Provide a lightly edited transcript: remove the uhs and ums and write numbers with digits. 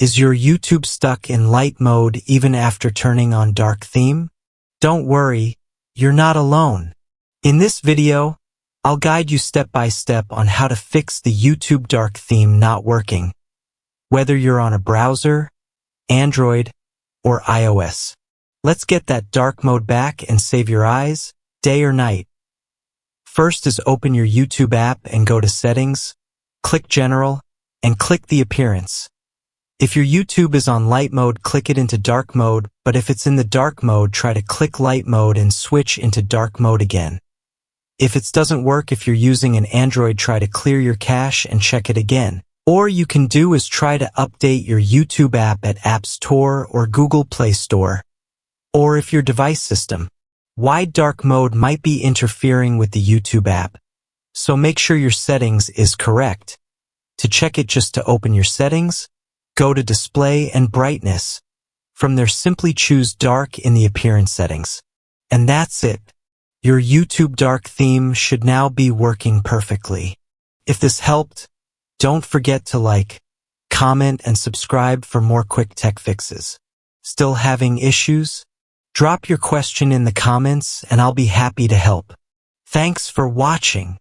Is your YouTube stuck in light mode even after turning on dark theme? Don't worry, you're not alone. In this video, I'll guide you step by step on how to fix the YouTube dark theme not working, whether you're on a browser, Android, or iOS. Let's get that dark mode back and save your eyes, day or night. First is open your YouTube app and go to Settings, click General, and click the appearance. If your YouTube is on light mode, click it into dark mode, but if it's in the dark mode, try to click light mode and switch into dark mode again. If it doesn't work, if you're using an Android, try to clear your cache and check it again. Or you can do is try to update your YouTube app at App Store or Google Play Store. Or if your device system wide dark mode might be interfering with the YouTube app, so make sure your settings is correct. To check it, just to open your settings, go to Display and Brightness. From there, simply choose Dark in the appearance settings. And that's it. Your YouTube dark theme should now be working perfectly. If this helped, don't forget to like, comment, and subscribe for more quick tech fixes. Still having issues? Drop your question in the comments and I'll be happy to help. Thanks for watching.